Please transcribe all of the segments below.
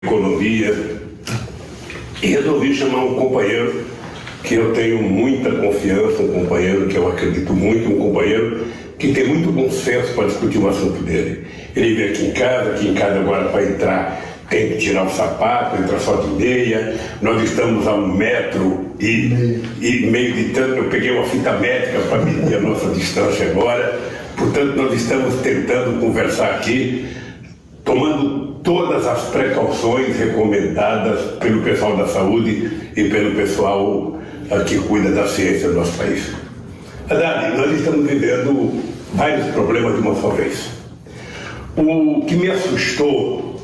economia, e resolvi chamar um companheiro que eu tenho muita confiança, um companheiro que eu acredito muito, um companheiro que tem muito bom senso para discutir o assunto dele. Ele veio aqui em casa agora para entrar tem que tirar o sapato, entrar só de meia. Nós estamos a 1,5 metro de tanto. Eu peguei uma fita métrica para medir a nossa distância agora. Portanto, nós estamos tentando conversar aqui, tomando todas as precauções recomendadas pelo pessoal da saúde e pelo pessoal que cuida da ciência do nosso país. Haddad, nós estamos vivendo vários problemas de uma só vez. O que me assustou,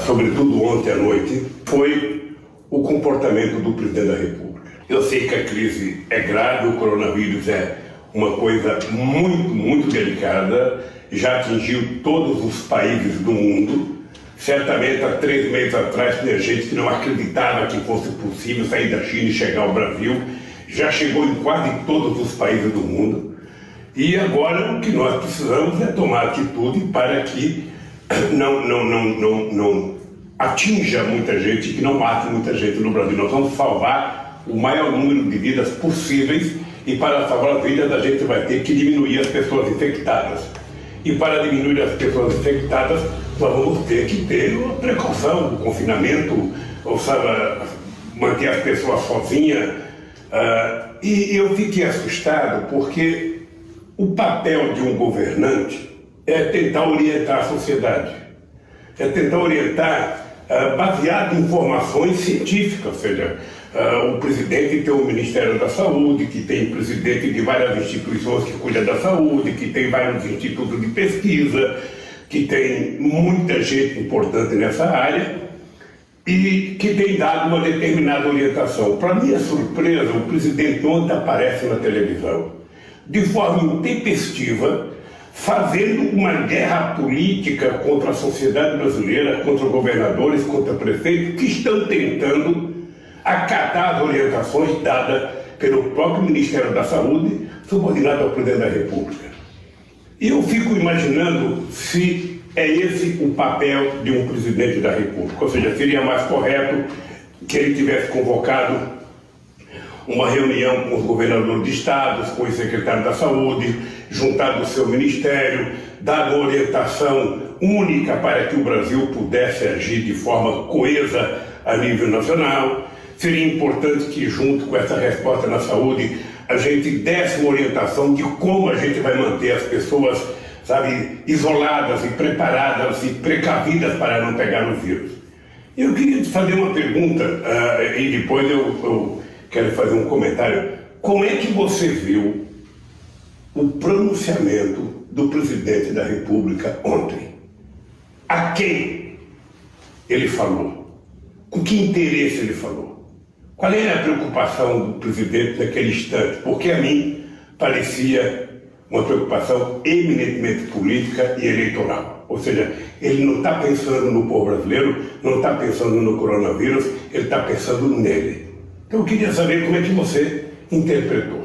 sobretudo ontem à noite, foi o comportamento do presidente da República. Eu sei que a crise é grave, o coronavírus é uma coisa muito, muito delicada, já atingiu todos os países do mundo. Certamente há 3 meses atrás tinha gente que não acreditava que fosse possível sair da China e chegar ao Brasil. Já chegou em quase todos os países do mundo. E agora o que nós precisamos é tomar atitude para que não atinja muita gente, que não mate muita gente no Brasil. Nós vamos salvar o maior número de vidas possíveis, e para salvar a vida da gente vai ter que diminuir as pessoas infectadas. E para diminuir as pessoas infectadas, nós vamos ter que ter uma precaução, o confinamento, ou sabe, manter as pessoas sozinhas. E eu fiquei assustado porque o papel de um governante é tentar orientar a sociedade, é tentar orientar baseado em informações científicas, ou seja, o presidente tem o Ministério da Saúde, que tem presidente de várias instituições que cuidam da saúde, que tem vários institutos de pesquisa, que tem muita gente importante nessa área e que tem dado uma determinada orientação. Para minha surpresa, o presidente ontem aparece na televisão de forma intempestiva, fazendo uma guerra política contra a sociedade brasileira, contra governadores, contra prefeitos, que estão tentando acatar as orientações dadas pelo próprio Ministério da Saúde, subordinado ao presidente da República. E eu fico imaginando se é esse o papel de um presidente da República, ou seja, seria mais correto que ele tivesse convocado uma reunião com os governadores de estados, com o secretário da Saúde, juntado o seu ministério, dado uma orientação única para que o Brasil pudesse agir de forma coesa a nível nacional. Seria importante que, junto com essa resposta na saúde, a gente desse uma orientação de como a gente vai manter as pessoas, sabe, isoladas e preparadas e precavidas para não pegar o vírus. Eu queria te fazer uma pergunta e depois eu quero fazer um comentário. Como é que você viu o pronunciamento do presidente da República ontem? A quem ele falou? Com que interesse ele falou? Qual era a preocupação do presidente naquele instante? Porque a mim parecia uma preocupação eminentemente política e eleitoral. Ou seja, ele não está pensando no povo brasileiro, não está pensando no coronavírus, ele está pensando nele. Então eu queria saber como é que você interpretou.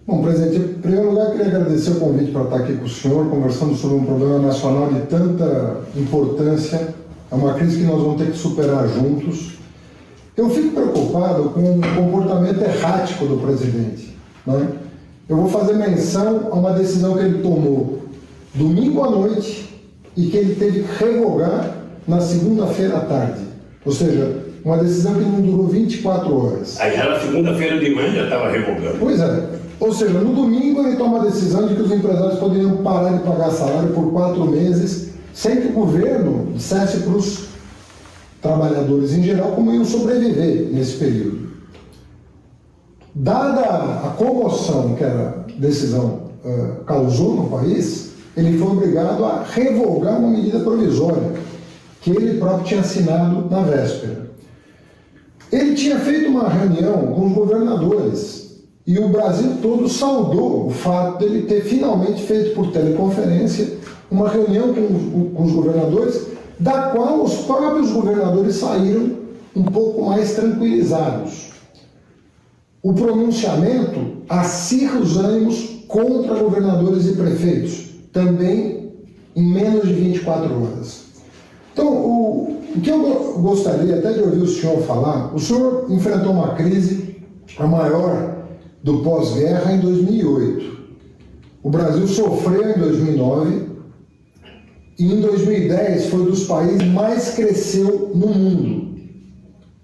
Bom, presidente, em primeiro lugar, eu queria agradecer o convite para estar aqui com o senhor, conversando sobre um problema nacional de tanta importância. É uma crise que nós vamos ter que superar juntos. Eu fico preocupado com o comportamento errático do presidente, né? Eu vou fazer menção a uma decisão que ele tomou domingo à noite e que ele teve que revogar na segunda-feira à tarde. Ou seja, uma decisão que não durou 24 horas. Aí já na segunda-feira de manhã já estava revogando. Pois é. Ou seja, no domingo ele toma a decisão de que os empresários poderiam parar de pagar salário por 4 meses, sem que o governo dissesse para os trabalhadores em geral como iam sobreviver nesse período. Dada a comoção que a decisão causou no país, ele foi obrigado a revogar uma medida provisória que ele próprio tinha assinado na véspera. Ele tinha feito uma reunião com os governadores e o Brasil todo saudou o fato de ele ter finalmente feito por teleconferência uma reunião com os governadores, da qual os próprios governadores saíram um pouco mais tranquilizados. O pronunciamento acirra os ânimos contra governadores e prefeitos, também em menos de 24 horas. Então, o que eu gostaria até de ouvir o senhor falar, o senhor enfrentou uma crise, a maior do pós-guerra, em 2008. O Brasil sofreu em 2009 e em 2010 foi dos países mais cresceu no mundo,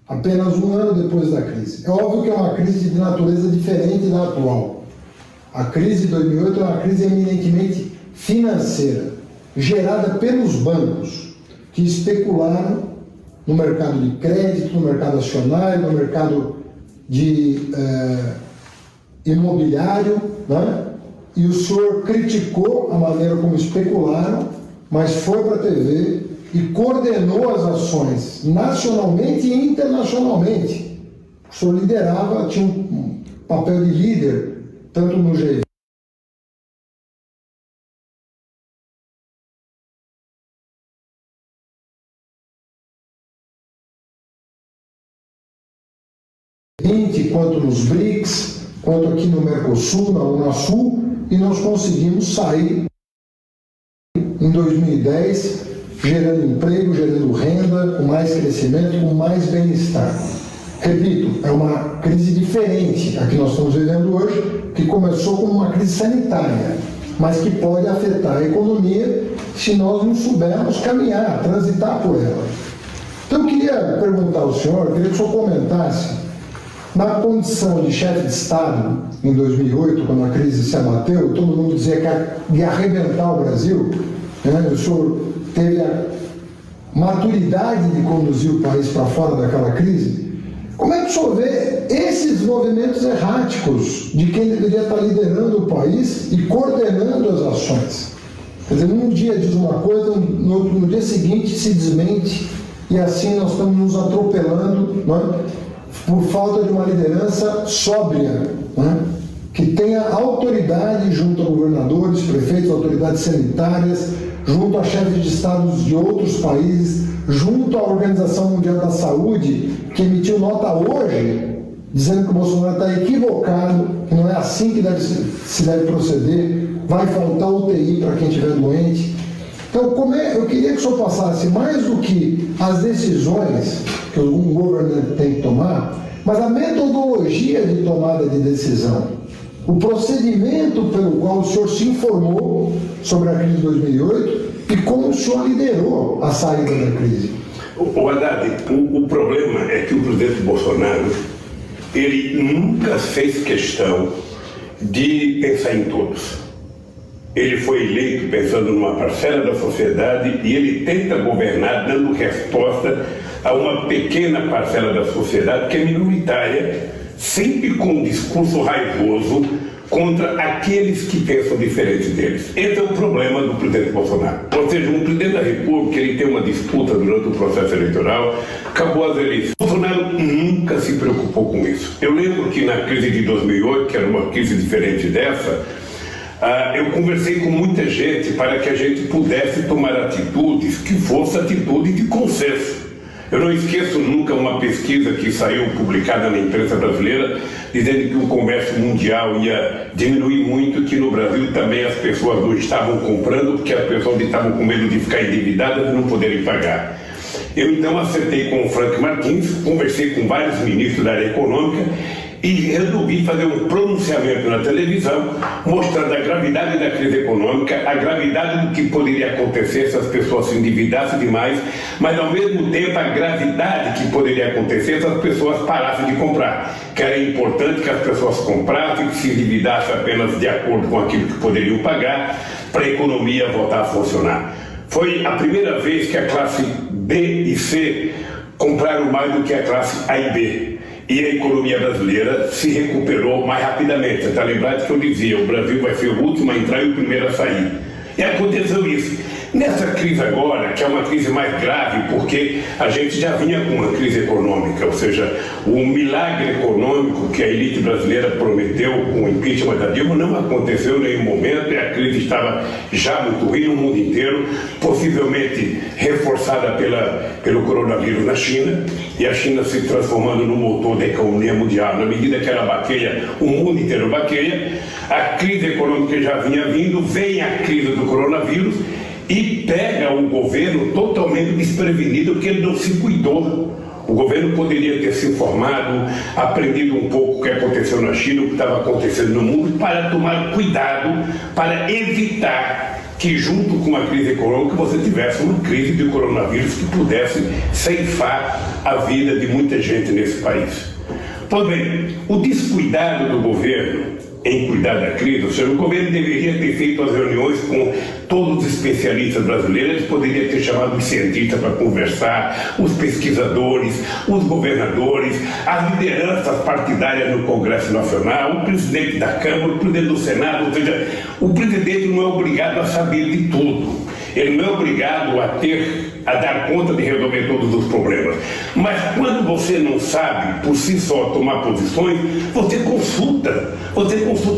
apenas um ano depois da crise. É óbvio que é uma crise de natureza diferente da atual. A crise de 2008 é uma crise eminentemente financeira, gerada pelos bancos, que especularam no mercado de crédito, no mercado acionário, no mercado de imobiliário, né? E o senhor criticou a maneira como especularam, mas foi para a TV e coordenou as ações nacionalmente e internacionalmente. O senhor liderava, tinha um papel de líder, tanto no G20, quanto nos BRICS, quanto aqui no Mercosul, na Unasul, e nós conseguimos sair em 2010, gerando emprego, gerando renda, com mais crescimento, com mais bem-estar. Repito, é uma crise diferente a que nós estamos vivendo hoje, que começou como uma crise sanitária, mas que pode afetar a economia se nós não soubermos caminhar, transitar por ela. Então eu queria perguntar ao senhor, eu queria que o senhor comentasse, na condição de chefe de Estado, em 2008, quando a crise se abateu, todo mundo dizia que ia arrebentar o Brasil, né? O senhor teve a maturidade de conduzir o país para fora daquela crise. Como é que o senhor vê esses movimentos erráticos de quem deveria estar liderando o país e coordenando as ações? Quer dizer, num dia diz uma coisa, no dia seguinte se desmente, e assim nós estamos nos atropelando, não é? Por falta de uma liderança sóbria, né? Que tenha autoridade junto a governadores, prefeitos, autoridades sanitárias, junto a chefes de estados de outros países, junto à Organização Mundial da Saúde, que emitiu nota hoje, dizendo que o Bolsonaro está equivocado, que não é assim que se deve proceder, vai faltar UTI para quem estiver doente. Então, eu queria que o senhor passasse mais do que as decisões que um governante tem que tomar, mas a metodologia de tomada de decisão, o procedimento pelo qual o senhor se informou sobre a crise de 2008 e como o senhor liderou a saída da crise. O Haddad, o problema é que o presidente Bolsonaro, ele nunca fez questão de pensar em todos. Ele foi eleito pensando numa parcela da sociedade e ele tenta governar dando resposta a uma pequena parcela da sociedade que é minoritária, sempre com um discurso raivoso contra aqueles que pensam diferente deles. Esse é o problema do presidente Bolsonaro. Ou seja, um presidente da República, ele tem uma disputa durante o processo eleitoral, acabou as eleições. Bolsonaro nunca se preocupou com isso. Eu lembro que na crise de 2008, que era uma crise diferente dessa, eu conversei com muita gente para que a gente pudesse tomar atitudes que fossem atitudes de consenso. Eu não esqueço nunca uma pesquisa que saiu publicada na imprensa brasileira dizendo que o comércio mundial ia diminuir muito, que no Brasil também as pessoas não estavam comprando porque as pessoas estavam com medo de ficar endividadas e não poderem pagar. Eu então acertei com o Frank Martins, conversei com vários ministros da área econômica e resolvi fazer um pronunciamento na televisão mostrando a gravidade da crise econômica, a gravidade do que poderia acontecer se as pessoas se endividassem demais, mas ao mesmo tempo a gravidade que poderia acontecer se as pessoas parassem de comprar, que era importante que as pessoas comprassem, que se endividassem apenas de acordo com aquilo que poderiam pagar, para a economia voltar a funcionar. Foi a primeira vez que a classe B e C compraram mais do que a classe A e B. E a economia brasileira se recuperou mais rapidamente. Você está lembrado que eu dizia, o Brasil vai ser o último a entrar e o primeiro a sair. E aconteceu isso. Nessa crise agora, que é uma crise mais grave, porque a gente já vinha com uma crise econômica, ou seja, o milagre econômico que a elite brasileira prometeu com o impeachment da Dilma não aconteceu em nenhum momento, e a crise estava já muito ruim no mundo inteiro, possivelmente reforçada pelo coronavírus na China, e a China se transformando no motor da economia mundial. Na medida que ela baqueia, o mundo inteiro baqueia, a crise econômica já vinha vindo, vem a crise do coronavírus, e pega o governo totalmente desprevenido, porque ele não se cuidou. O governo poderia ter se informado, aprendido um pouco o que aconteceu na China, o que estava acontecendo no mundo, para tomar cuidado, para evitar que, junto com a crise econômica, você tivesse uma crise de coronavírus que pudesse ceifar a vida de muita gente nesse país. Pois bem, o descuidado do governo em cuidar da crise, ou seja, o governo deveria ter feito as reuniões com todos os especialistas brasileiros, eles poderiam ter chamado os cientistas para conversar, os pesquisadores, os governadores, as lideranças partidárias no Congresso Nacional, o presidente da Câmara, o presidente do Senado, ou seja, o presidente não é obrigado a saber de tudo. Ele não é obrigado a dar conta de resolver todos os problemas. Mas quando você não sabe, por si só, tomar posições, você consulta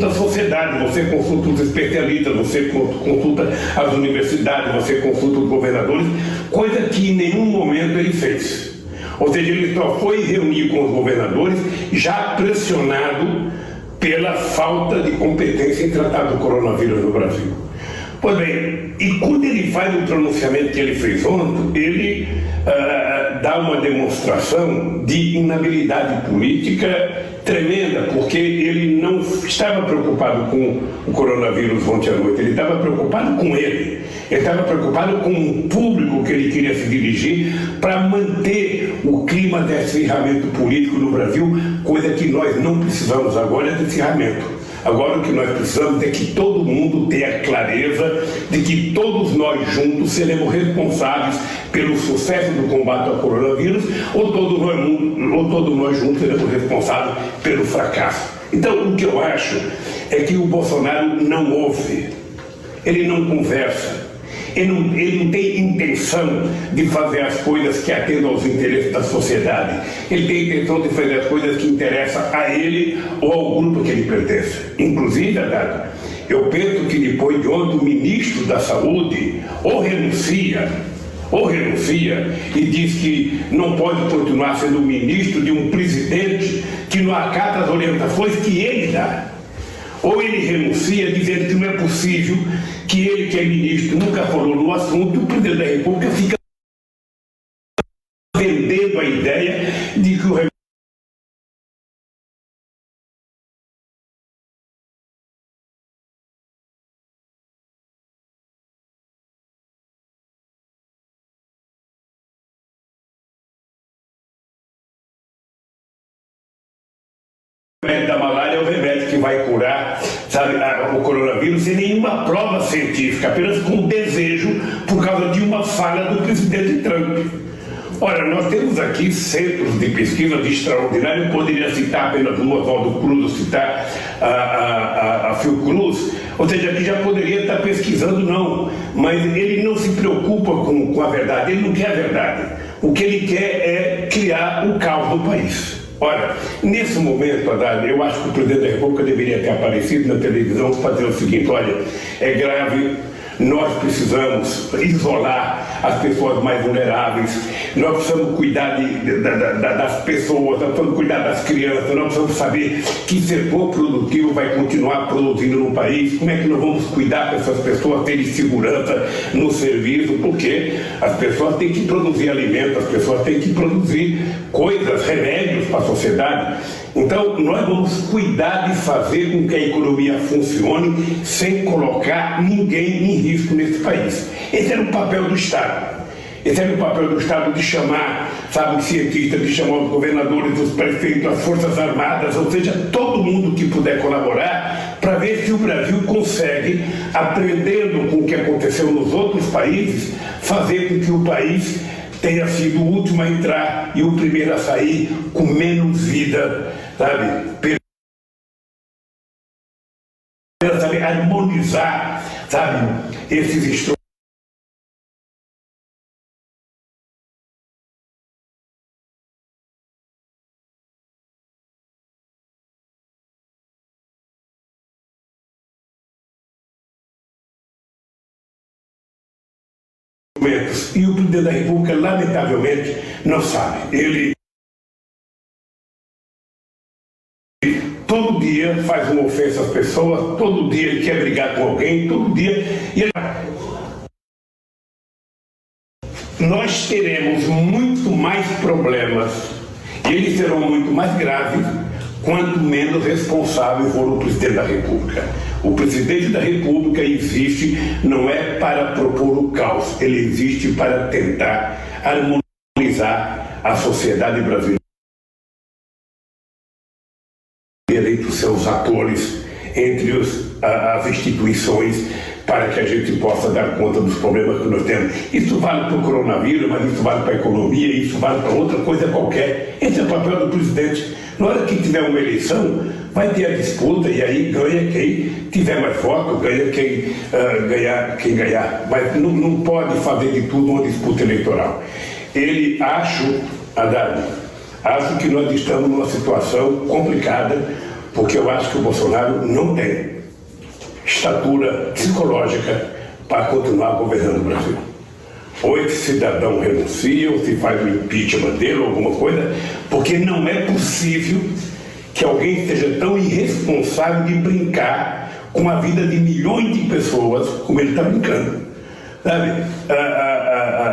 a sociedade, você consulta os especialistas, você consulta as universidades, você consulta os governadores, coisa que em nenhum momento ele fez. Ou seja, ele só foi reunir com os governadores já pressionado pela falta de competência em tratar do coronavírus no Brasil. Pois bem, e quando ele faz o pronunciamento que ele fez ontem, ele dá uma demonstração de inabilidade política tremenda, porque ele não estava preocupado com o coronavírus ontem à noite, ele estava preocupado com ele estava preocupado com o público que ele queria se dirigir para manter o clima de acirramento político no Brasil, coisa que nós não precisamos agora de acirramento. Agora o que nós precisamos é que todo mundo tenha clareza de que todos nós juntos seremos responsáveis pelo sucesso do combate ao coronavírus ou todos nós juntos seremos responsáveis pelo fracasso. Então o que eu acho é que o Bolsonaro não ouve, ele não conversa, ele não tem intenção de fazer as coisas que atendam aos interesses da sociedade. Ele tem intenção de fazer as coisas que interessam a ele ou ao grupo que ele pertence. Inclusive, Haddad, eu penso que depois de ontem o ministro da Saúde ou renuncia e diz que não pode continuar sendo ministro de um presidente que não acata as orientações que ele dá. Ou ele renuncia dizendo que não é possível que ele, que é ministro, nunca falou no assunto, e o presidente da República fica vendendo a ideia de que o remédio da malária é o remédio que vai curar, sabe, o coronavírus sem nenhuma prova científica, apenas com desejo por causa de uma fala do presidente Trump. Ora, nós temos aqui centros de pesquisa de extraordinário, eu poderia citar apenas uma, Oswaldo Cruz, citar a Fiocruz, ou seja, aqui já poderia estar pesquisando, não, mas ele não se preocupa com a verdade, ele não quer a verdade. O que ele quer é criar um caos no país. Ora, nesse momento, Haddad, eu acho que o presidente da República deveria ter aparecido na televisão para dizer o seguinte: olha, é grave, nós precisamos isolar as pessoas mais vulneráveis, nós precisamos cuidar das pessoas, nós precisamos cuidar das crianças, nós precisamos saber que setor produtivo vai continuar produzindo no país, como é que nós vamos cuidar dessas pessoas terem segurança no serviço, porque as pessoas têm que produzir alimentos, as pessoas têm que produzir coisas, remédios para a sociedade. Então, nós vamos cuidar de fazer com que a economia funcione sem colocar ninguém em risco nesse país. Esse era o papel do Estado. Esse era o papel do Estado de chamar, sabe, os cientistas, de chamar os governadores, os prefeitos, as Forças Armadas, ou seja, todo mundo que puder colaborar para ver se o Brasil consegue, aprendendo com o que aconteceu nos outros países, fazer com que o país tenha sido o último a entrar e o primeiro a sair com menos vida, sabe, harmonizar, sabe, esses instrumentos. E o presidente da República, lamentavelmente, não sabe. Ele todo dia faz uma ofensa às pessoas, todo dia ele quer brigar com alguém, todo dia. E ele nós teremos muito mais problemas, e eles serão muito mais graves, quanto menos responsável for o presidente da República. O presidente da República existe não é para propor o caos, ele existe para tentar harmonizar a sociedade brasileira entre os seus atores, entre as instituições, para que a gente possa dar conta dos problemas que nós temos. Isso vale para o coronavírus, mas isso vale para a economia, isso vale para outra coisa qualquer. Esse é o papel do presidente. Na hora que tiver uma eleição, vai ter a disputa e aí ganha quem tiver mais voto, ganha quem ganhar. Mas não pode fazer de tudo uma disputa eleitoral. Acho que nós estamos numa situação complicada, porque eu acho que o Bolsonaro não tem estatura psicológica para continuar governando o Brasil. Ou esse cidadão renuncia, ou se faz o impeachment dele, ou alguma coisa, porque não é possível que alguém seja tão irresponsável de brincar com a vida de milhões de pessoas como ele está brincando. Sabe?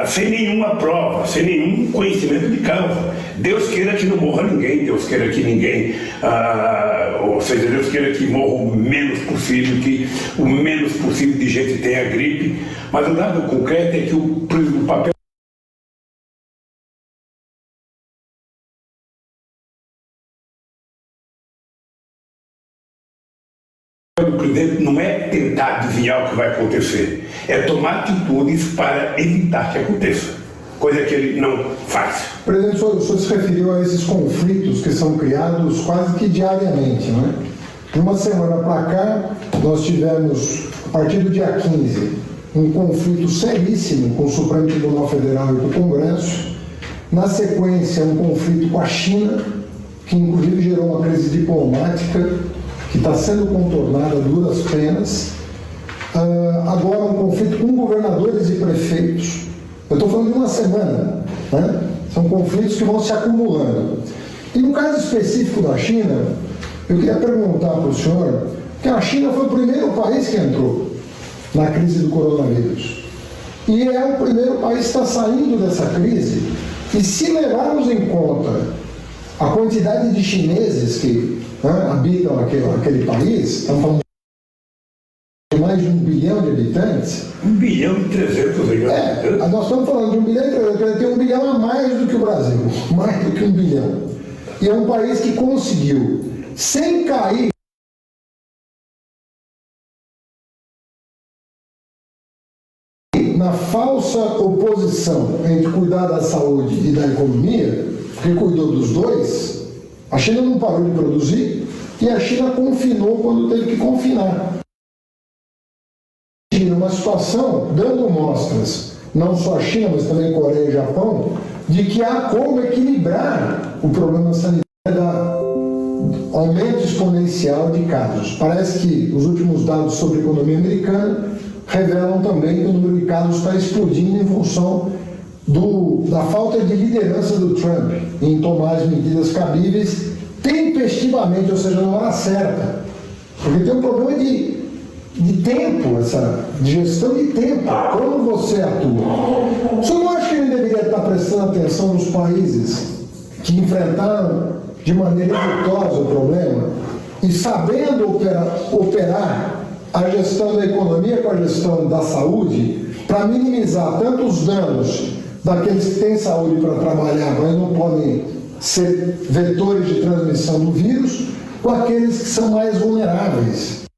Sem nenhuma prova, sem nenhum conhecimento de causa. Deus queira que não morra ninguém, Deus queira que ninguém, ou seja, Deus queira que morra o menos possível, que o menos possível de gente tenha gripe, mas o dado concreto é que o papel do presidente não é tentar adivinhar o que vai acontecer, é tomar atitudes para evitar que aconteça, coisa que ele não faz. Presidente, o senhor se referiu a esses conflitos que são criados quase que diariamente, não é? De uma semana para cá, nós tivemos, a partir do dia 15, um conflito seríssimo com o Supremo Tribunal Federal e com o Congresso. Na sequência, um conflito com a China, que inclusive gerou uma crise diplomática que está sendo contornada a duras penas. Agora um conflito com governadores e prefeitos. Eu estou falando de uma semana, né? São conflitos que vão se acumulando. E no caso específico da China, eu queria perguntar para o senhor, que a China foi o primeiro país que entrou na crise do coronavírus. E é o primeiro país que está saindo dessa crise. E se levarmos em conta a quantidade de chineses que habitam aquele país, estamos falando de mais de 1 bilhão de habitantes. 1 bilhão e 300 milhões. Nós estamos falando de 1 bilhão e 300, tem 1 bilhão a mais do que o Brasil, mais do que 1 bilhão. E é um país que conseguiu, sem cair na falsa oposição entre cuidar da saúde e da economia, porque cuidou dos dois. A China não parou de produzir e a China confinou quando teve que confinar. Uma situação dando mostras, não só a China, mas também Coreia e Japão, de que há como equilibrar o problema sanitário do aumento exponencial de casos. Parece que os últimos dados sobre a economia americana revelam também que o número de casos está explodindo em função da falta de liderança do Trump em tomar as medidas cabíveis tempestivamente, ou seja, na hora certa. Porque tem um problema de tempo, de gestão de tempo, como você atua. O senhor não acha que ele deveria estar prestando atenção nos países que enfrentaram de maneira exitosa o problema e sabendo operar a gestão da economia com a gestão da saúde para minimizar tanto os danos daqueles que têm saúde para trabalhar, mas não podem ser vetores de transmissão do vírus, com aqueles que são mais vulneráveis?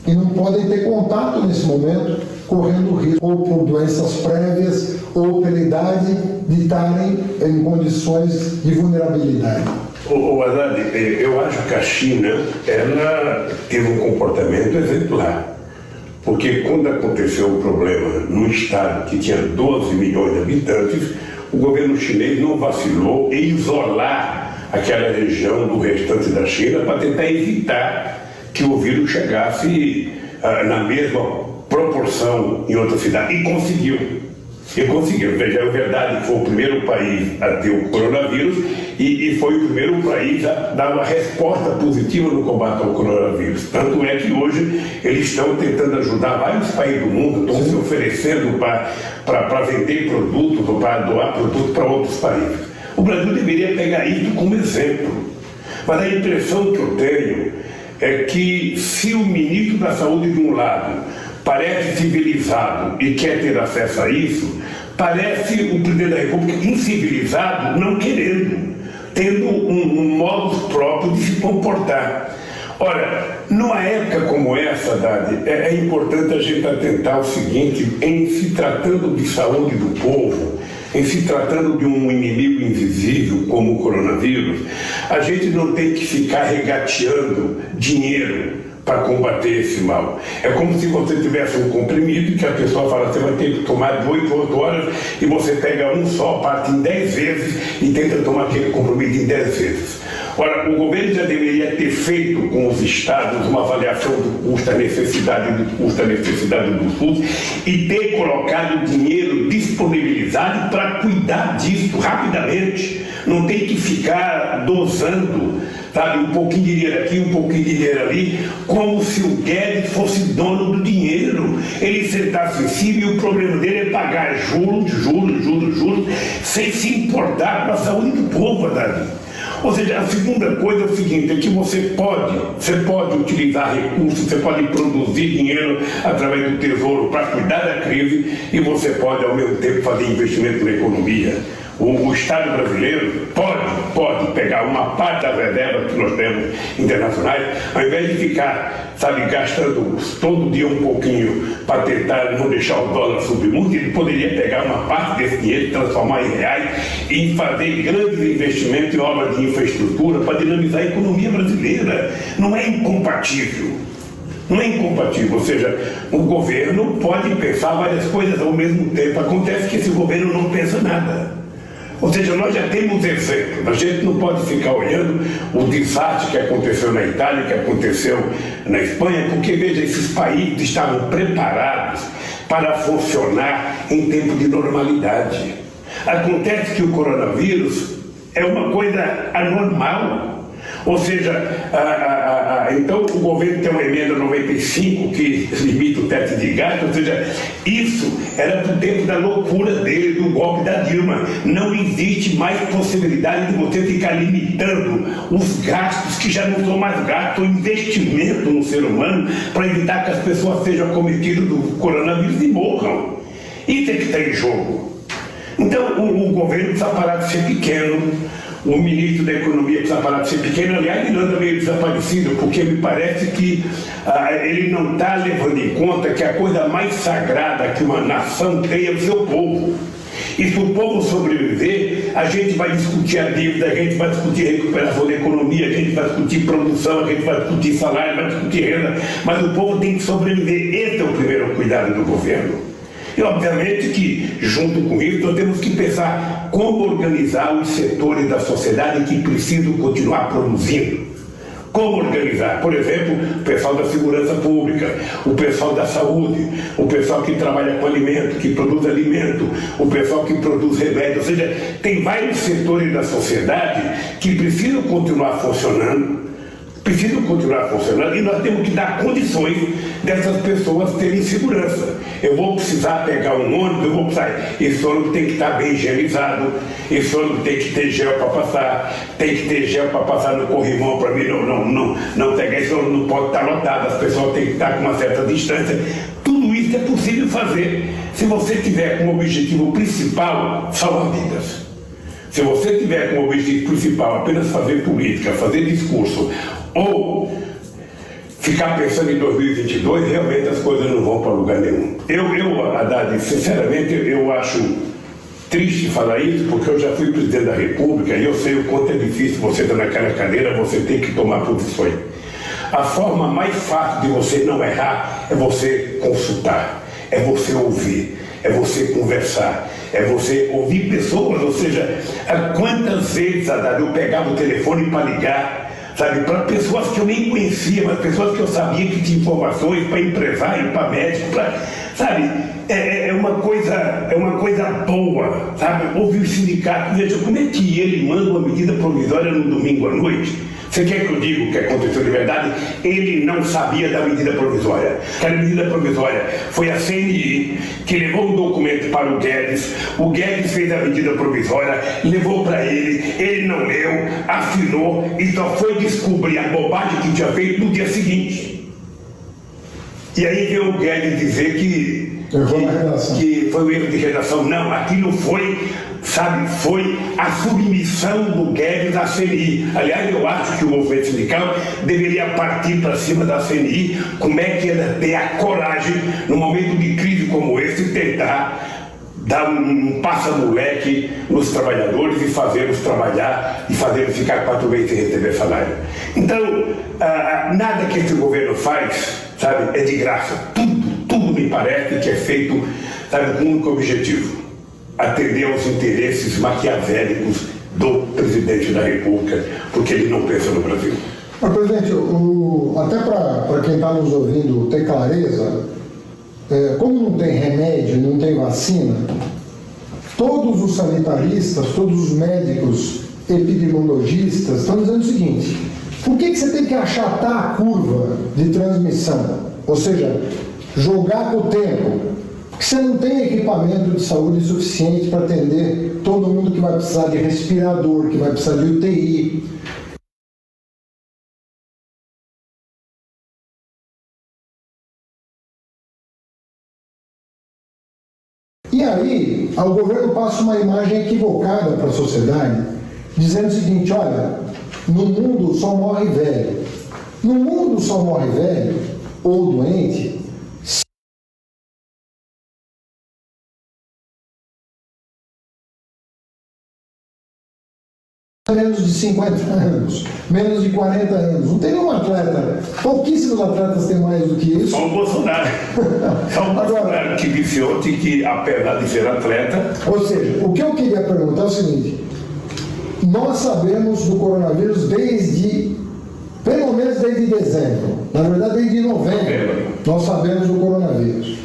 E não podem ter contato nesse momento, correndo risco, ou por doenças prévias, ou pela idade, de estarem em condições de vulnerabilidade. Haddad, eu acho que a China, ela teve um comportamento exemplar. Porque quando aconteceu o problema no estado que tinha 12 milhões de habitantes, o governo chinês não vacilou em isolar aquela região do restante da China para tentar evitar que o vírus chegasse na mesma proporção em outra cidade, e conseguiu. E conseguiram. Veja, é verdade que foi o primeiro país a ter o coronavírus e foi o primeiro país a dar uma resposta positiva no combate ao coronavírus. Tanto é que hoje eles estão tentando ajudar vários países do mundo, estão se oferecendo para vender produtos ou para doar produtos para outros países. O Brasil deveria pegar isso como exemplo. Mas a impressão que eu tenho é que se o ministro da Saúde de um lado parece civilizado e quer ter acesso a isso, parece o presidente da República incivilizado, não querendo, tendo um modo próprio de se comportar. Ora, numa época como essa, Dade, é importante a gente atentar ao seguinte: em se tratando de saúde do povo, em se tratando de um inimigo invisível como o coronavírus, a gente não tem que ficar regateando dinheiro para combater esse mal. É como se você tivesse um comprimido que a pessoa fala, você vai ter que tomar de 8 a 8 horas e você pega um só, parte em 10 vezes e tenta tomar aquele comprimido em 10 vezes. Ora, o governo já deveria ter feito com os estados uma avaliação do custo, a necessidade do SUS e ter colocado dinheiro disponibilizado para cuidar disso rapidamente. Não tem que ficar dosando, sabe, um pouquinho de dinheiro aqui, um pouquinho de dinheiro ali, como se o Guedes fosse dono do dinheiro. Ele sentasse em cima e o problema dele é pagar juros, sem se importar com a saúde do povo, Davi. Ou seja, a segunda coisa é o seguinte, é que você pode utilizar recursos, você pode produzir dinheiro através do Tesouro para cuidar da crise e você pode, ao mesmo tempo, fazer investimento na economia. O Estado brasileiro pode pegar uma parte das reservas que nós temos internacionais, ao invés de ficar, sabe, gastando todo dia um pouquinho para tentar não deixar o dólar subir muito, ele poderia pegar uma parte desse dinheiro, transformar em reais e fazer grandes investimentos em obras de infraestrutura para dinamizar a economia brasileira. Não é incompatível. Não é incompatível, ou seja, o governo pode pensar várias coisas ao mesmo tempo. Acontece que esse governo não pensa nada. Ou seja, nós já temos exemplos, a gente não pode ficar olhando o desastre que aconteceu na Itália, que aconteceu na Espanha, porque, veja, esses países estavam preparados para funcionar em tempo de normalidade. Acontece que o coronavírus é uma coisa anormal. Ou seja, então o governo tem uma emenda 95 que limita o teto de gasto, ou seja, isso era do tempo da loucura dele, do golpe da Dilma. Não existe mais possibilidade de você ficar limitando os gastos que já não são mais gastos, o investimento no ser humano para evitar que as pessoas sejam acometidas do coronavírus e morram. Isso é que está em jogo. Então o governo precisa parar de ser pequeno. O ministro da Economia precisa parar de ser pequeno, aliás, ele anda meio desaparecido, porque me parece que ele não está levando em conta que a coisa mais sagrada que uma nação tem é o seu povo. E se o povo sobreviver, a gente vai discutir a dívida, a gente vai discutir recuperação da economia, a gente vai discutir produção, a gente vai discutir salário, vai discutir renda, mas o povo tem que sobreviver. Esse é o primeiro cuidado do governo. E, obviamente, que, junto com isso, nós temos que pensar como organizar os setores da sociedade que precisam continuar produzindo. Como organizar? Por exemplo, o pessoal da segurança pública, o pessoal da saúde, o pessoal que trabalha com alimento, que produz alimento, o pessoal que produz remédio. Ou seja, tem vários setores da sociedade que precisam continuar funcionando, e nós temos que dar condições dessas pessoas terem segurança. Eu vou precisar pegar um ônibus, eu vou precisar, esse ônibus tem que estar bem higienizado, esse ônibus tem que ter gel para passar, tem que ter gel para passar no corrimão para mim não pegar, esse ônibus não pode estar lotado, as pessoas têm que estar com uma certa distância. Tudo isso é possível fazer se você tiver como objetivo principal salvar vidas. Se você tiver como objetivo principal apenas fazer política, fazer discurso, ou ficar pensando em 2022, realmente as coisas não vão para lugar nenhum. Haddad, sinceramente, eu acho triste falar isso, porque eu já fui presidente da República e eu sei o quanto é difícil você estar naquela cadeira, você tem que tomar posições. A forma mais fácil de você não errar é você consultar, é você ouvir, é você conversar, é você ouvir pessoas, ou seja, quantas vezes, Haddad, eu pegava o telefone para ligar, sabe, para pessoas que eu nem conhecia, mas pessoas que eu sabia que tinham informações, para empresário, para médico, sabe, é uma coisa boa, sabe? Houve o sindicato, veja, como é que ele manda uma medida provisória no domingo à noite? Você quer que eu diga o que aconteceu de verdade? Ele não sabia da medida provisória. Aquela medida provisória foi a CNI que levou um documento para o Guedes fez a medida provisória, levou para ele não leu, assinou e só foi descobrir a bobagem que tinha feito no dia seguinte. E aí veio o Guedes dizer que foi um erro de redação. Não, aquilo foi, sabe, foi a submissão do Guedes à CNI. Aliás, eu acho que o movimento sindical deveria partir para cima da CNI, como é que ela ter a coragem, num momento de crise como esse, tentar dar um passa-moleque nos trabalhadores e fazê-los trabalhar e fazê-los ficar 4 meses sem receber salário. Então, nada que esse governo faz, sabe, é de graça. Tudo me parece que é feito, sabe, com um único objetivo: atender aos interesses maquiavélicos do presidente da República, porque ele não pensa no Brasil. Mas, presidente, até para quem está nos ouvindo ter clareza, como não tem remédio, não tem vacina, todos os sanitaristas, todos os médicos epidemiologistas estão dizendo o seguinte: por que você tem que achatar a curva de transmissão? Ou seja, jogar com o tempo. Porque você não tem equipamento de saúde suficiente para atender todo mundo que vai precisar de respirador, que vai precisar de UTI. E aí, o governo passa uma imagem equivocada para a sociedade, dizendo o seguinte: olha, no mundo só morre velho. No mundo só morre velho ou doente menos de 50 anos, menos de 40 anos. Não tem nenhum atleta, pouquíssimos atletas têm mais do que isso. Só o Bolsonaro. Só o Bolsonaro que viciou, que apesar de ser atleta... Ou seja, o que eu queria perguntar é o seguinte: nós sabemos do coronavírus pelo menos desde dezembro, na verdade desde novembro, nós sabemos do coronavírus.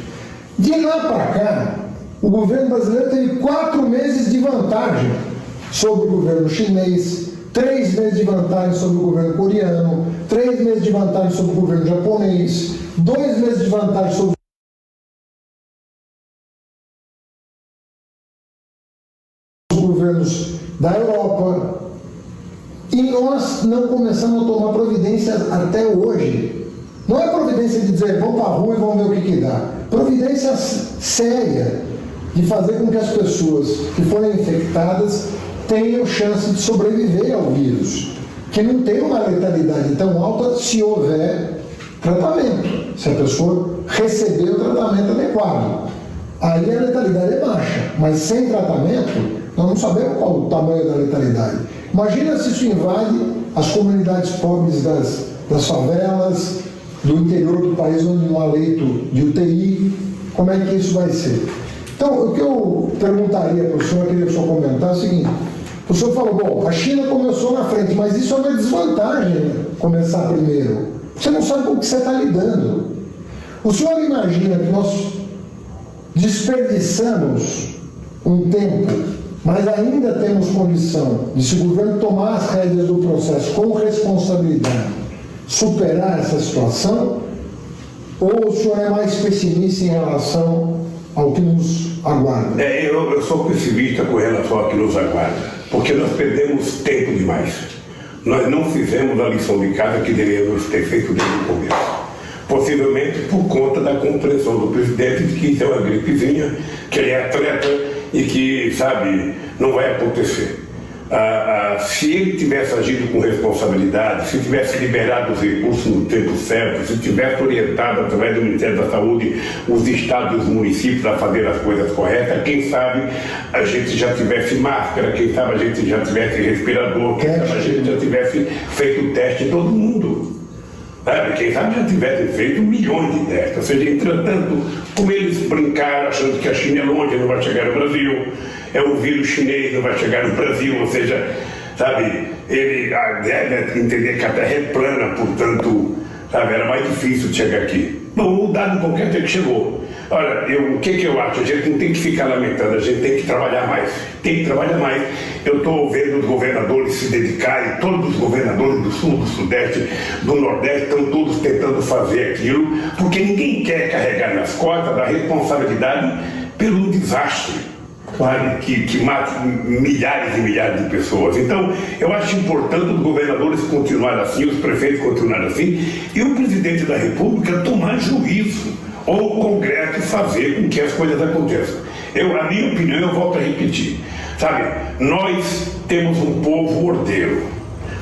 De lá para cá, o governo brasileiro teve 4 meses de vantagem sobre o governo chinês, 3 meses de vantagem sobre o governo coreano, 3 meses de vantagem sobre o governo japonês, 2 meses de vantagem sobre os governos da Europa. E nós não começamos a tomar providências até hoje. Não é providência de dizer vamos para a rua e vamos ver o que dá. Providência séria de fazer com que as pessoas que forem infectadas tenham chance de sobreviver ao vírus, que não tem uma letalidade tão alta se houver tratamento, se a pessoa receber o tratamento adequado. Aí a letalidade é baixa, mas sem tratamento nós não sabemos qual o tamanho da letalidade. Imagina se isso invade as comunidades pobres das favelas, do interior do país onde não há leito de UTI, como é que isso vai ser? Então, o que eu perguntaria para o senhor, eu queria que o senhor comentar, é o seguinte: o senhor falou, bom, a China começou na frente, mas isso é uma desvantagem, né? Começar primeiro. Você não sabe com o que você está lidando. O senhor imagina que nós desperdiçamos um tempo, mas ainda temos condição de, se o governo tomar as rédeas do processo com responsabilidade, superar essa situação? Ou o senhor é mais pessimista em relação ao que nos aguarda? Eu sou pessimista com relação ao que nos aguarda, porque nós perdemos tempo demais. Nós não fizemos a lição de casa que deveríamos ter feito desde o começo. Possivelmente por conta da compreensão do presidente de que isso é uma gripezinha, que ele é atleta e que, sabe, não vai acontecer. Se ele tivesse agido com responsabilidade, se tivesse liberado os recursos no tempo certo, se tivesse orientado através do Ministério da Saúde os estados e os municípios a fazer as coisas corretas, quem sabe a gente já tivesse máscara, quem sabe a gente já tivesse respirador, quem sabe a gente já tivesse feito o teste em todo mundo. Sabe? Quem sabe já tivesse feito milhões de testes. Ou seja, entretanto, como eles brincaram achando que a China é longe, não vai chegar no Brasil, é um vírus chinês, não vai chegar no Brasil, ou seja, sabe, ele deve entender que a Terra é plana, portanto, sabe, era mais difícil de chegar aqui. Bom, o dado qualquer até que chegou. Olha, o que eu acho? A gente não tem que ficar lamentando, a gente tem que trabalhar mais. Tem que trabalhar mais. Eu estou vendo os governadores se dedicarem, todos os governadores do Sul, do Sudeste, do Nordeste, estão todos tentando fazer aquilo, porque ninguém quer carregar nas costas da responsabilidade pelo desastre, sabe, que mata milhares e milhares de pessoas. Então, eu acho importante os governadores continuarem assim, os prefeitos continuarem assim, e o presidente da República tomar juízo, ou o Congresso fazer com que as coisas aconteçam. A minha opinião, eu volto a repetir, sabe, nós temos um povo ordeiro,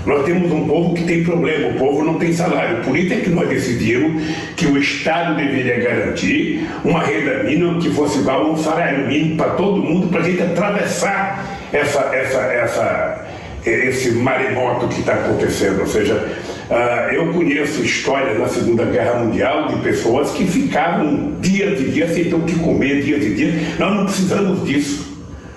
nós temos um povo que tem problema, o povo não tem salário, por isso é que nós decidimos que o Estado deveria garantir uma renda mínima que fosse igual a um salário mínimo para todo mundo, para a gente atravessar esse maremoto que está acontecendo. Ou seja, eu conheço histórias na Segunda Guerra Mundial de pessoas que ficavam dias e dias sem ter o que comer, dias e dias. Nós não precisamos disso.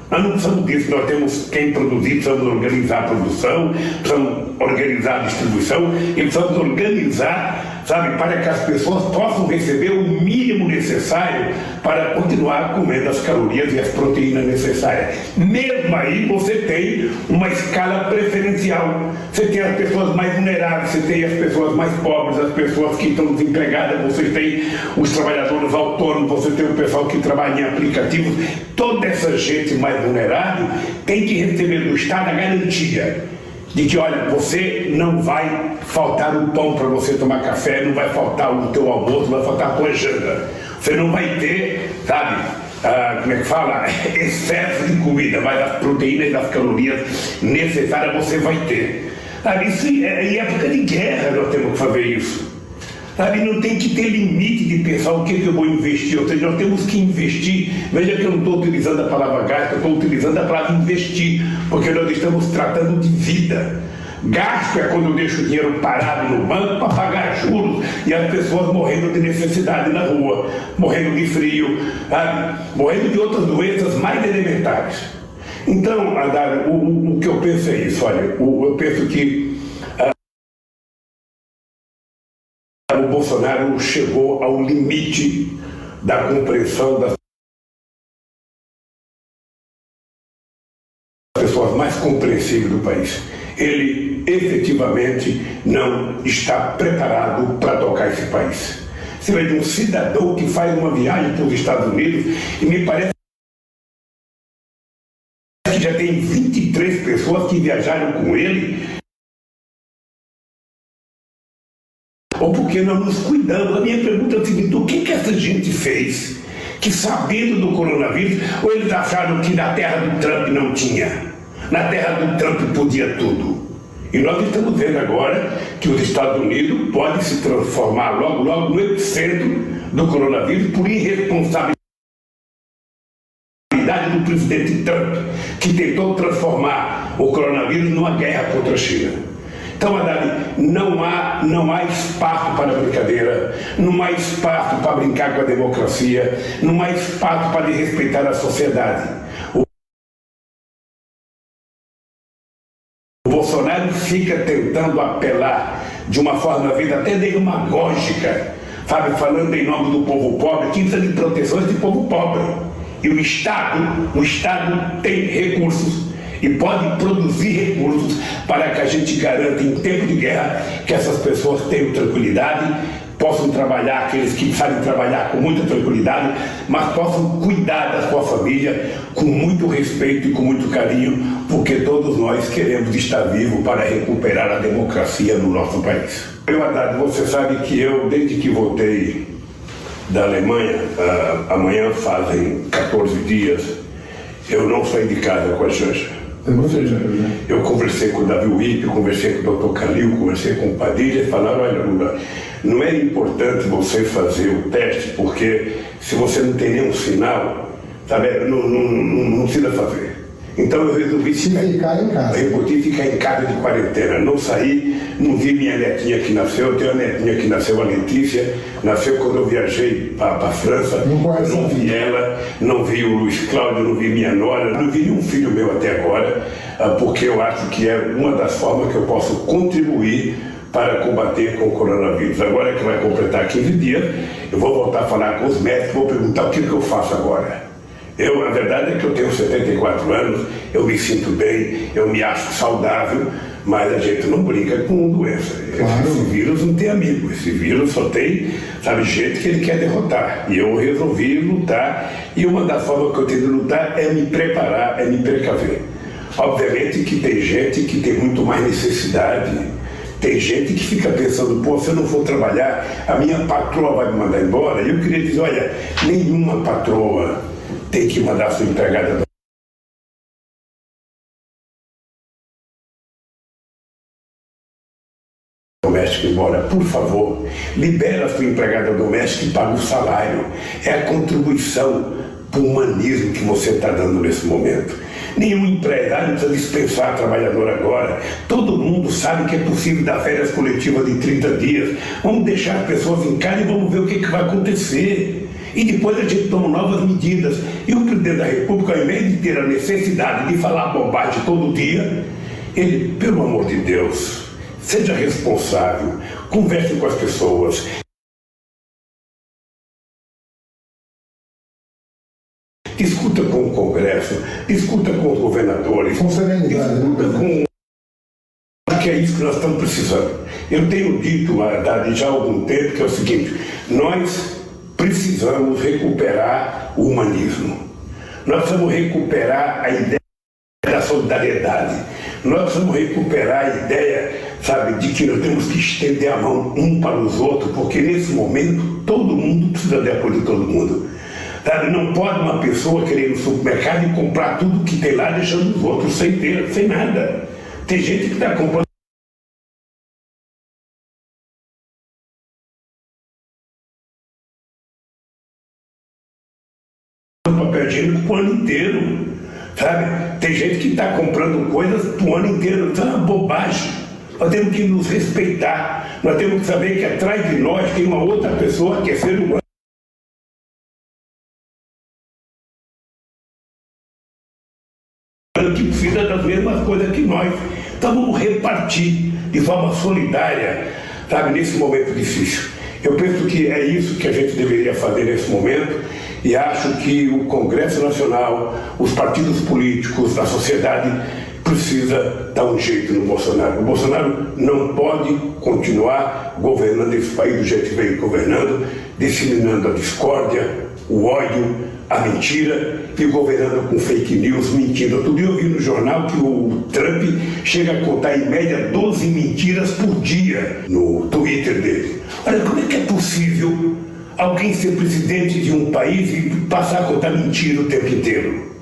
Nós não precisamos disso, nós temos quem produzir, precisamos organizar a produção, precisamos organizar a distribuição e precisamos organizar, sabe, para que as pessoas possam receber o mínimo necessário para continuar comendo as calorias e as proteínas necessárias. Mesmo aí você tem uma escala preferencial. Você tem as pessoas mais vulneráveis, você tem as pessoas mais pobres, as pessoas que estão desempregadas, você tem os trabalhadores autônomos, você tem o pessoal que trabalha em aplicativos. Toda essa gente mais vulnerável tem que receber do Estado a garantia de que, olha, você não vai faltar o pão para você tomar café, não vai faltar o teu almoço, não vai faltar a tua janta. Você não vai ter, sabe, como é que fala, excesso de comida, mas as proteínas e as calorias necessárias você vai ter. Sabe, isso em época de guerra nós temos que fazer isso. Sabe, não tem que ter limite de pensar o que eu vou investir, ou seja, nós temos que investir. Veja que eu não estou utilizando a palavra gasto, eu estou utilizando a palavra investir, porque nós estamos tratando de vida. Gasto é quando eu deixo o dinheiro parado no banco para pagar juros e as pessoas morrendo de necessidade na rua, morrendo de frio, sabe? Morrendo de outras doenças mais elementares. Então, Haddad, o que eu penso é isso, olha, eu penso que o Bolsonaro chegou ao limite da compreensão das pessoas mais compreensíveis do país. Ele efetivamente não está preparado para tocar esse país. Você vê de um cidadão que faz uma viagem para os Estados Unidos e me parece que já tem 23 pessoas que viajaram com ele. Ou porque nós nos cuidamos. A minha pergunta é o seguinte: o que essa gente fez que, sabendo do coronavírus, ou eles acharam que na terra do Trump não tinha? Na terra do Trump podia tudo. E nós estamos vendo agora que os Estados Unidos podem se transformar logo, logo no epicentro do coronavírus por irresponsabilidade do presidente Trump, que tentou transformar o coronavírus numa guerra contra a China. Então, Haddad, não há espaço para brincadeira, não há espaço para brincar com a democracia, não há espaço para desrespeitar a sociedade. O Bolsonaro fica tentando apelar de uma forma, às vezes, até demagógica, sabe, falando em nome do povo pobre, que precisa de proteção desse povo pobre. E o Estado tem recursos e pode produzir recursos para que a gente garanta, em tempo de guerra, que essas pessoas tenham tranquilidade, possam trabalhar, aqueles que sabem trabalhar com muita tranquilidade, mas possam cuidar da sua família com muito respeito e com muito carinho, porque todos nós queremos estar vivos para recuperar a democracia no nosso país. Haddad, você sabe que eu, desde que voltei da Alemanha, amanhã fazem 14 dias, eu não saí de casa com a Janja. Ou seja, eu conversei com o Davi Wip, conversei com o Dr. Calil, conversei com o Padilha e falaram: olha, Lula, não é importante você fazer o teste, porque se você não tem nenhum sinal, sabe, não precisa fazer. Então eu resolvi ficar em casa. Eu resolvi ficar em casa de quarentena, não saí, não vi minha netinha que nasceu. Eu tenho uma netinha que nasceu, a Letícia, nasceu quando eu viajei para a França. Eu não vi ela, não vi o Luiz Cláudio, não vi minha nora, não vi nenhum filho meu até agora, porque eu acho que é uma das formas que eu posso contribuir para combater com o coronavírus. Agora que vai completar 15 dias, eu vou voltar a falar com os médicos, vou perguntar o que eu faço agora. A verdade é que eu tenho 74 anos, eu me sinto bem, eu me acho saudável, mas a gente não brinca com doença. Claro. Esse vírus não tem amigo, esse vírus só tem, sabe, gente que ele quer derrotar. E eu resolvi lutar, e uma das formas que eu tenho de lutar é me preparar, é me precaver. Obviamente que tem gente que tem muito mais necessidade, tem gente que fica pensando, pô, se eu não for trabalhar, a minha patroa vai me mandar embora. E eu queria dizer, olha, nenhuma patroa tem que mandar sua empregada doméstica embora. Por favor, libera a sua empregada doméstica e paga o salário. É a contribuição para o humanismo que você está dando nesse momento. Nenhum empresário precisa dispensar trabalhador agora. Todo mundo sabe que é possível dar férias coletivas de 30 dias. Vamos deixar as pessoas em casa e vamos ver o que vai acontecer. E depois a gente toma novas medidas. E o presidente da República, ao invés de ter a necessidade de falar bobagem todo dia, ele, pelo amor de Deus, seja responsável, converse com as pessoas. Discuta com o Congresso, discuta com os governadores, Com serenidade, discuta com... Porque é isso que nós estamos precisando. Eu tenho dito já há algum tempo que é o seguinte, nós precisamos recuperar o humanismo. Nós precisamos recuperar a ideia da solidariedade. Nós precisamos recuperar a ideia, sabe, de que nós temos que estender a mão um para os outros, porque nesse momento todo mundo precisa de apoio de todo mundo. Sabe? Não pode uma pessoa querer ir no supermercado e comprar tudo que tem lá, deixando os outros sem nada. Tem gente que está comprando papel higiênico para o ano inteiro, sabe? Tem gente que está comprando coisas para o ano inteiro. Isso é uma bobagem. Nós temos que nos respeitar. Nós temos que saber que atrás de nós tem uma outra pessoa que é ser humano, que precisa das mesmas coisas que nós. Então vamos repartir de forma solidária, sabe, nesse momento difícil. Eu penso que é isso que a gente deveria fazer nesse momento e acho que o Congresso Nacional, os partidos políticos, a sociedade precisa dar um jeito no Bolsonaro. O Bolsonaro não pode continuar governando esse país do jeito que veio governando, disseminando a discórdia, o ódio, a mentira e governando com fake news, mentindo. Outro dia eu vi no jornal que o Trump chega a contar em média 12 mentiras por dia no Twitter dele. Olha, como é que é possível alguém ser presidente de um país e passar a contar mentira o tempo inteiro?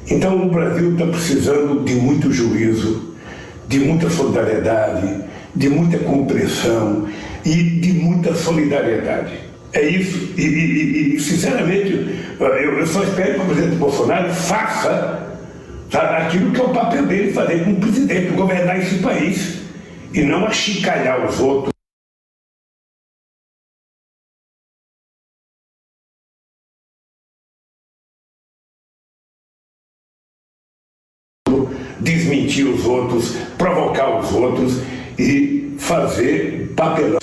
Então o Brasil está precisando de muito juízo, de muita solidariedade, de muita compreensão e de muita solidariedade. É isso, e sinceramente, eu só espero que o presidente Bolsonaro faça, sabe, aquilo que é o papel dele fazer como presidente, governar esse país, e não achincalhar os outros, desmentir os outros, provocar os outros e fazer papelão.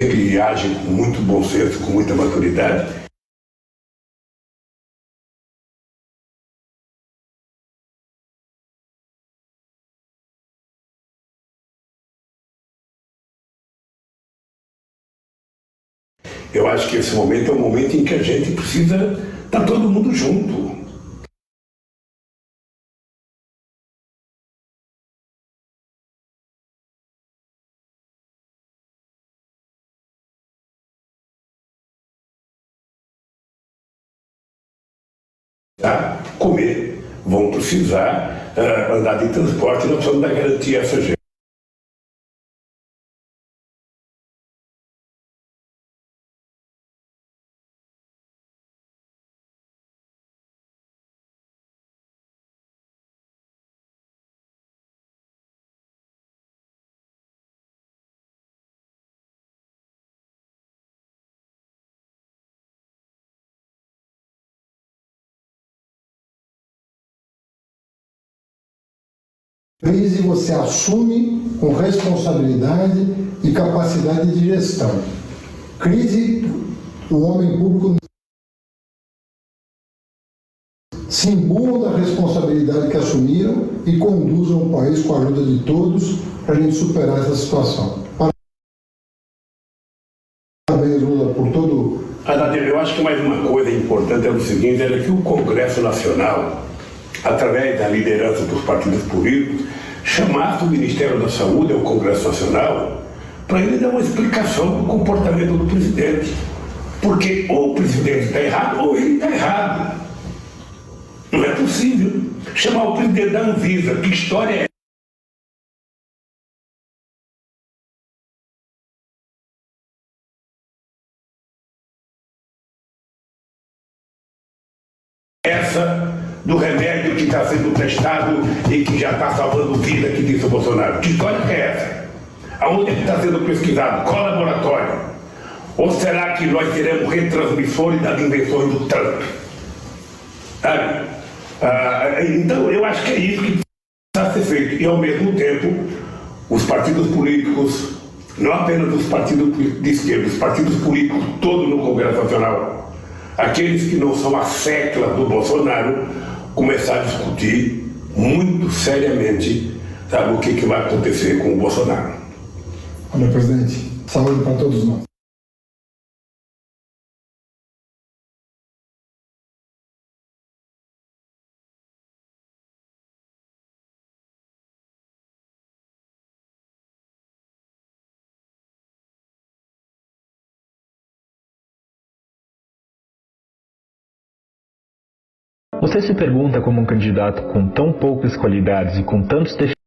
E age com muito bom senso, com muita maturidade. Eu acho que esse momento é um momento em que a gente precisa estar todo mundo junto. Tá? Comer, vão precisar andar de transporte, nós precisamos dar garantia a essa gente. Crise você assume com responsabilidade e capacidade de gestão. Crise, o homem público se imbuam da responsabilidade que assumiram e conduzam o país com a ajuda de todos para a gente superar essa situação. Parabéns, Lula, por todo... Eu acho que mais uma coisa importante é o seguinte, é que o Congresso Nacional, através da liderança dos partidos políticos, chamasse o Ministério da Saúde ao Congresso Nacional para ele dar uma explicação do comportamento do presidente. Porque ou o presidente está errado ou ele está errado. Não é possível chamar o presidente da Anvisa. Que história é essa do remédio que está sendo testado e que já está salvando vida, que disse o Bolsonaro? Que história que é essa? Aonde está sendo pesquisado? Qual laboratório? Ou será que nós seremos retransmissores das invenções do Trump? Então eu acho que é isso que precisa ser feito. E ao mesmo tempo, os partidos políticos, não apenas os partidos de esquerda, os partidos políticos todos no Congresso Nacional, aqueles que não são a secla do Bolsonaro, começar a discutir muito seriamente, sabe, o que vai acontecer com o Bolsonaro. Olha, presidente, saúde para todos nós. Você se pergunta como um candidato com tão poucas qualidades e com tantos defeitos